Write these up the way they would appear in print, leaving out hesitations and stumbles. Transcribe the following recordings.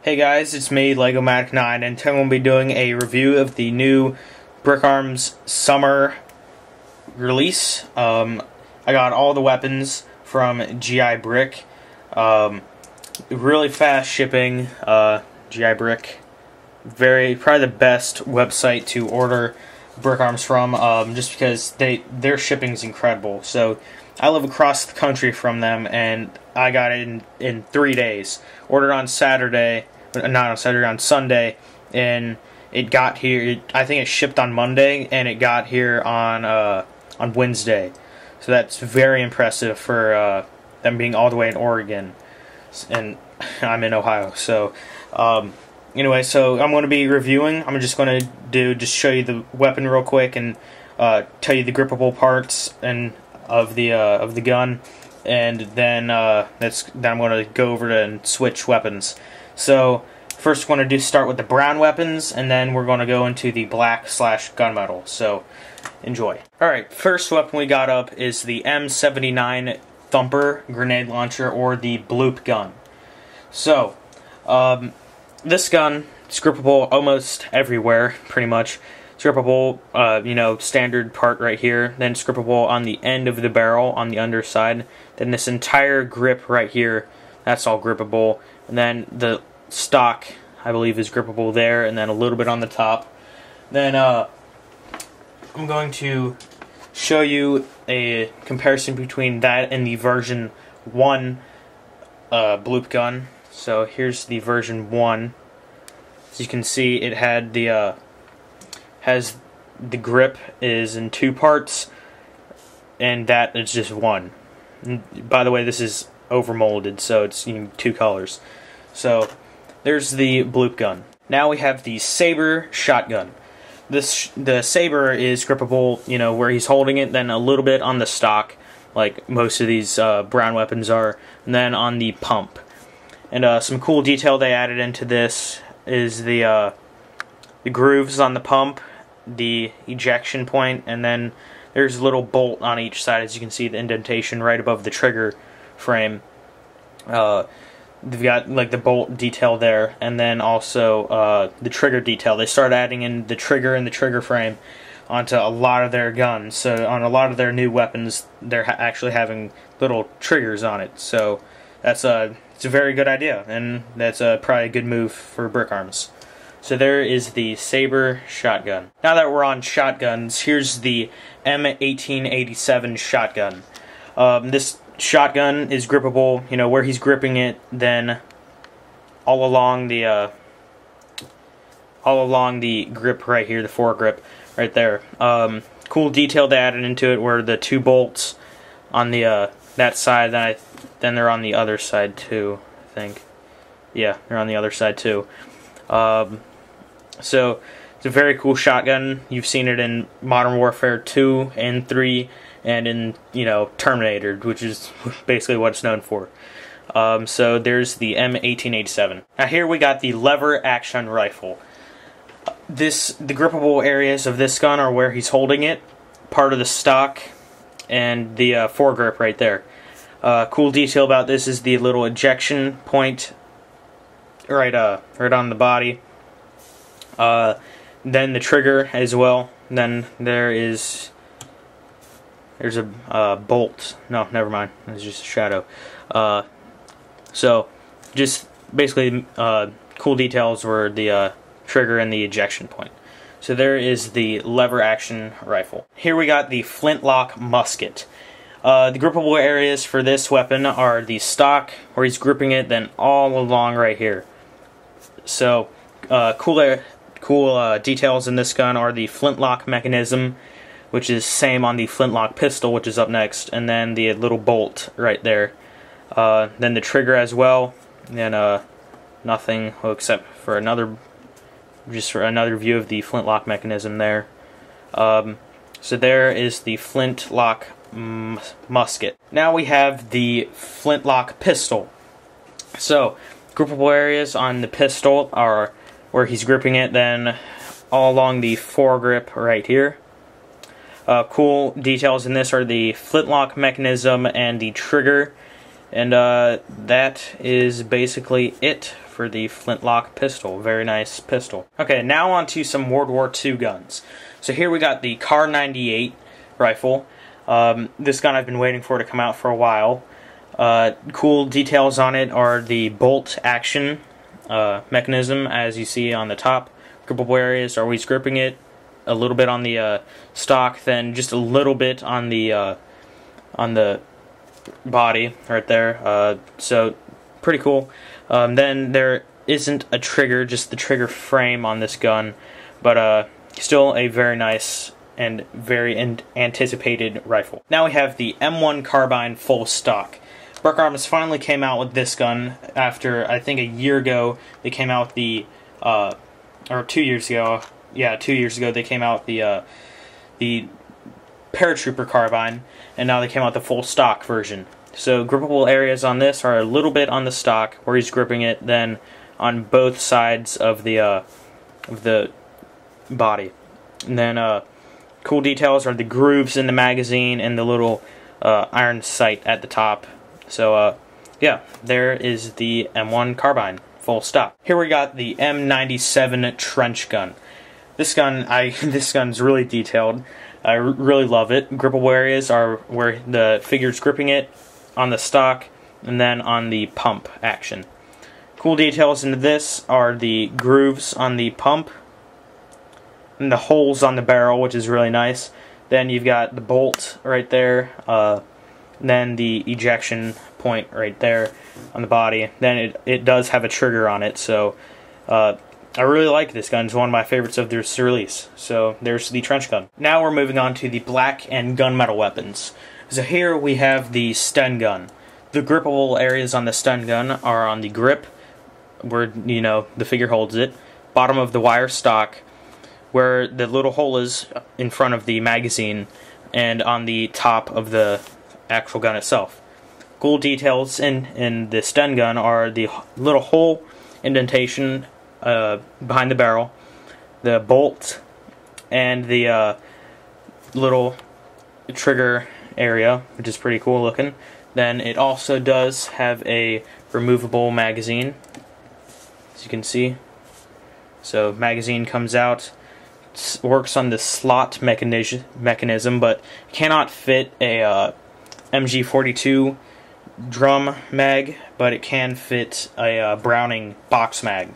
Hey guys, it's me, LegoMatic9, and today we'll be doing a review of the new Brickarms Summer release. I got all the weapons from G.I.Brick. Really fast shipping. G.I.Brick, probably the best website to order Brickarms from, just because their shipping is incredible. So I live across the country from them, and I got it in 3 days. Ordered on Saturday. Not on Saturday, on Sunday, and it got here. I think it shipped on Monday, and it got here on Wednesday. So that's very impressive for them being all the way in Oregon, and I'm in Ohio. So anyway, so I'm going to be reviewing. I'm just going to just show you the weapon real quick and tell you the grippable parts and of the gun, and then I'm going to go over and switch weapons. So first we're going to start with the brown weapons, and then we're going to go into the black / gunmetal. So enjoy. Alright, first weapon we got up is the M79 Grenade Launcher, or the bloop gun. So this gun is grippable almost everywhere, pretty much. It's grippable, standard part right here. Then it's grippable on the end of the barrel on the underside. Then this entire grip right here, that's all grippable. And then the stock, I believe, is grippable there, and then a little bit on the top. Then I'm going to show you a comparison between that and the version 1 bloop gun. So here's the version 1. As you can see, it had the grip is in 2 parts, and that is just 1. And by the way, this is overmolded, so it's 2 colors. So there's the bloop gun. Now we have the SABR Shotgun. The SABR is grippable, where he's holding it, then a little bit on the stock, like most of these brown weapons are, and then on the pump. And some cool detail they added into this is the grooves on the pump, the ejection point, and then there's a little bolt on each side. As you can see, the indentation right above the trigger frame. They've got like the bolt detail there, and then also the trigger detail. They started adding in the trigger and the trigger frame onto a lot of their guns. So on a lot of their new weapons, they're actually having little triggers on it. So it's a very good idea, and that's probably a good move for Brickarms. So there is the SABR Shotgun. Now that we're on shotguns, here's the M1887 Shotgun. This shotgun is grippable, where he's gripping it, then all along the grip right here, the foregrip right there. Cool detail they added into it, where the 2 bolts on the that side, then they're on the other side too, I think. Yeah, they're on the other side too. So it's a very cool shotgun. You've seen it in Modern Warfare 2 and 3, and in, Terminator, which is basically what it's known for. So there's the M1887. Now here we got the lever action rifle. The grippable areas of this gun are where he's holding it, part of the stock, and the foregrip right there. Cool detail about this is the little ejection point right on the body. Then the trigger as well. Then there's a bolt. No, never mind. It's just a shadow. So just basically cool details were the trigger and the ejection point. So there is the lever action rifle. Here we got the Flintlock Musket. The grippable areas for this weapon are the stock, where he's gripping it, then all along right here. So cool details in this gun are the flintlock mechanism, which is same on the Flintlock Pistol, which is up next, and then the little bolt right there. Then the trigger as well, and nothing except for another view of the flintlock mechanism there. So there is the Flintlock Musket. Now we have the Flintlock Pistol. So grippable areas on the pistol are where he's gripping it, then all along the foregrip right here. Cool details in this are the flintlock mechanism and the trigger, and that is basically it for the Flintlock Pistol. Very nice pistol. Okay, now on to some World War II guns. So here we got the Kar-98 rifle. This gun I've been waiting for to come out for a while. Cool details on it are the bolt action mechanism, as you see on the top. Grippable areas are always gripping it. A little bit on the stock, then just a little bit on the body right there. So pretty cool. Then there isn't a trigger, just the trigger frame on this gun, but still a very nice and very anticipated rifle. Now we have the M1 Carbine Ful Stock. Brickarms finally came out with this gun after, I think, a year ago. They came out with the, or 2 years ago. Yeah, 2 years ago they came out with the Paratrooper carbine, and now they came out with the Ful Stock version. So grippable areas on this are a little bit on the stock where he's gripping it, then on both sides of the body. And then cool details are the grooves in the magazine and the little iron sight at the top. So yeah, there is the M1 Carbine Ful Stock. Here we got the M97 Trench Gun. This gun's really detailed. I really love it. Grippable areas are where the figure's gripping it on the stock and then on the pump action. Cool details into this are the grooves on the pump and the holes on the barrel, which is really nice. Then you've got the bolt right there, then the ejection point right there on the body. Then it does have a trigger on it, so I really like this gun. It's one of my favorites of this release. So there's the trench gun. Now we're moving on to the black and gunmetal weapons. So here we have the Sten Gun. The grippable areas on the Sten Gun are on the grip, where, you know, the figure holds it, bottom of the wire stock, where the little hole is in front of the magazine, and on the top of the actual gun itself. Cool details in the Sten Gun are the little hole indentation behind the barrel, the bolt, and the little trigger area, which is pretty cool looking. Then it also does have a removable magazine, as you can see. So magazine comes out, works on the slot mechanism, but cannot fit a MG42 drum mag, but it can fit a Browning box mag.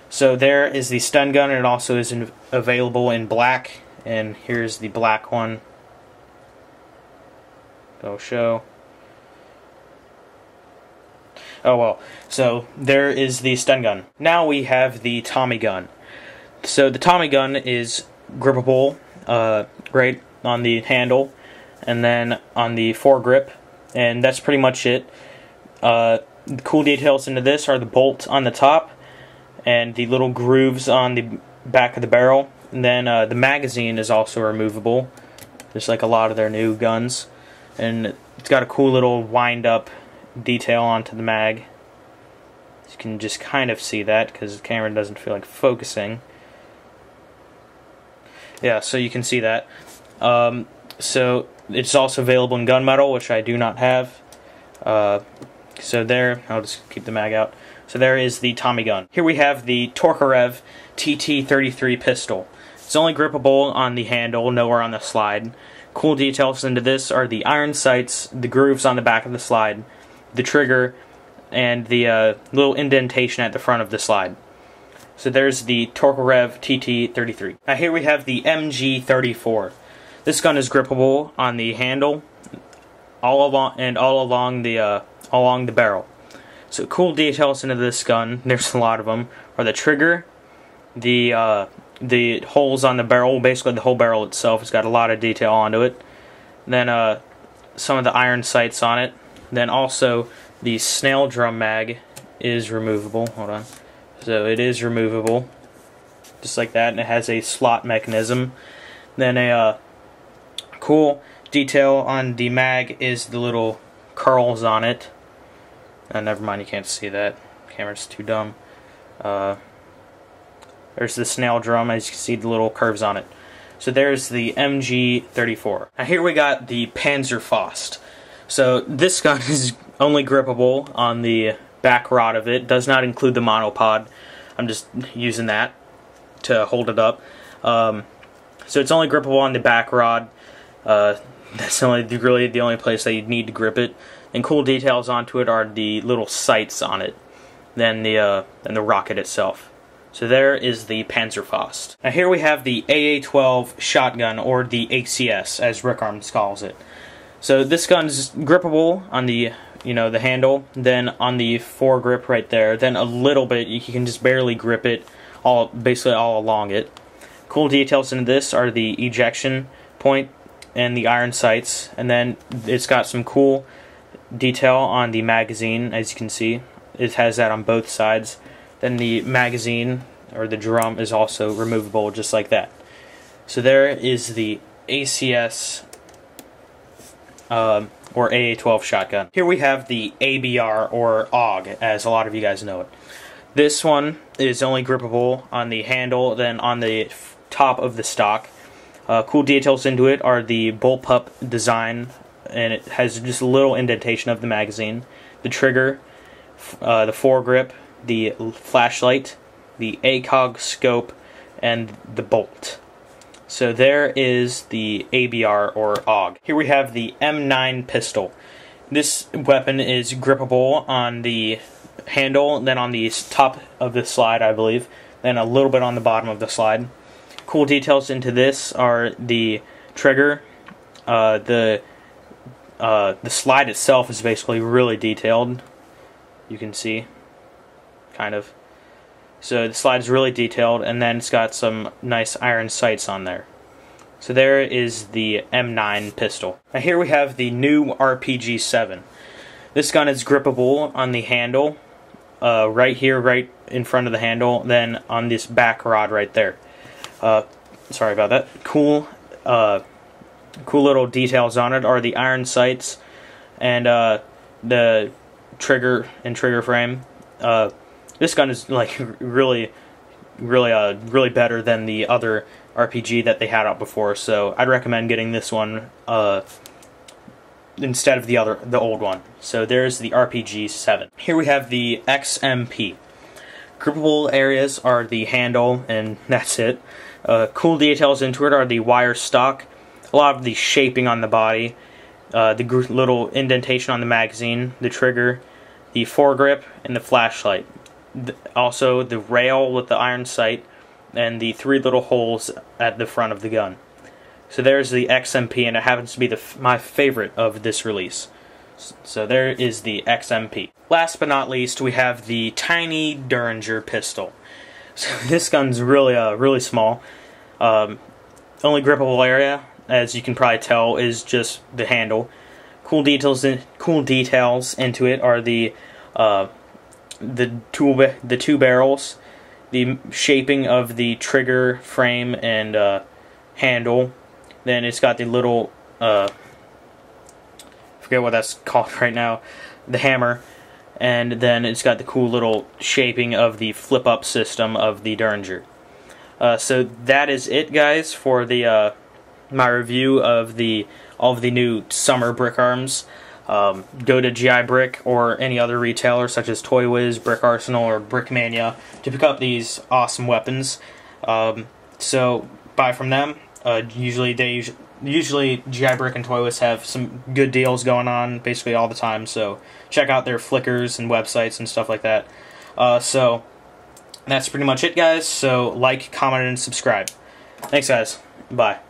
So there is the Sten Gun, and it also is available in black, and here's the black one. Go show. Oh well, so there is the Sten Gun. Now we have the Tommy gun. So the Tommy gun is grippable, right on the handle, and then on the foregrip, and that's pretty much it. The cool details into this are the bolt on the top, and the little grooves on the back of the barrel. And then the magazine is also removable, just like a lot of their new guns. And it's got a cool little wind-up detail onto the mag. You can just kind of see that because the camera doesn't feel like focusing. Yeah, so you can see that. So it's also available in gunmetal, which I do not have. So there, I'll just keep the mag out. So there is the Tommy gun. Here we have the Tokarev TT-33 pistol. It's only grippable on the handle, nowhere on the slide. Cool details into this are the iron sights, the grooves on the back of the slide, the trigger, and the little indentation at the front of the slide. So there's the Tokarev TT-33. Now here we have the MG34. This gun is grippable on the handle, all along the barrel. So cool details into this gun, there's a lot of them, are the trigger, the holes on the barrel, basically the whole barrel itself has got a lot of detail onto it. Then some of the iron sights on it. Then also the snail drum mag is removable. Hold on. So it is removable, just like that, and it has a slot mechanism. Then a cool detail on the mag is the little curls on it. Never mind, you can't see that. The camera's too dumb. There's the snail drum, as you can see the little curves on it. So there's the MG34. Now here we got the Panzerfaust. So this gun is only grippable on the back rod of it. Does not include the monopod. I'm just using that to hold it up. So it's only grippable on the back rod. That's really the only place that you'd need to grip it. And cool details onto it are the little sights on it, than the rocket itself. So there is the Panzerfaust. Now here we have the AA-12 Shotgun, or the ACS, as Brickarms calls it. So this gun's grippable on the the handle, then on the foregrip right there, then a little bit you can just barely grip it, basically all along it. Cool details in this are the ejection point and the iron sights, and then it's got some cool detail on the magazine. As you can see, it has that on both sides. Then the magazine, or the drum, is also removable just like that. So there is the ACS or AA-12 shotgun. Here we have the ABR, or AUG, as a lot of you guys know it. This one is only grippable on the handle, then on the top of the stock. Cool details into it are the bullpup design, and it has just a little indentation of the magazine, the trigger, the foregrip, the flashlight, the ACOG scope, and the bolt. So there is the ABR, or AUG. Here we have the M9 pistol. This weapon is grippable on the handle, then on the top of the slide, I believe, then a little bit on the bottom of the slide. Cool details into this are the trigger. The slide itself is basically really detailed. You can see, kind of. So the slide is really detailed, and then it's got some nice iron sights on there. So there is the M9 pistol. Now here we have the new RPG-7. This gun is grippable on the handle, right here, right in front of the handle, then on this back rod right there. Sorry about that. Cool little details on it are the iron sights and the trigger and trigger frame. This gun is like really better than the other RPG that they had out before, so I'd recommend getting this one instead of the old one. So there's the RPG-7. Here we have the XMP. Grippable areas are the handle, and that's it. Cool details into it are the wire stock, a lot of the shaping on the body, the little indentation on the magazine, the trigger, the foregrip, and the flashlight. Also the rail with the iron sight, and the 3 little holes at the front of the gun. So there's the XMP, and it happens to be my favorite of this release. So there is the XMP. Last but not least, we have the tiny Derringer pistol. So this gun's really small. Only grippable area, as you can probably tell, is just the handle. Cool details into it are the two barrels, the shaping of the trigger frame and handle. Then it's got the little I forget what that's called right now, the hammer, and then it's got the cool little shaping of the flip-up system of the Derringer. So that is it, guys, for the my review of all of the new Summer Brickarms. Go to G.I.Brick or any other retailer such as Toy Wiz, Brick Arsenal, or Brickmania to pick up these awesome weapons. So buy from them. Usually G.I.Brick and Toy Wiz have some good deals going on basically all the time. So check out their Flickrs and websites and stuff like that. So that's pretty much it, guys. So like, comment, and subscribe. Thanks, guys. Bye.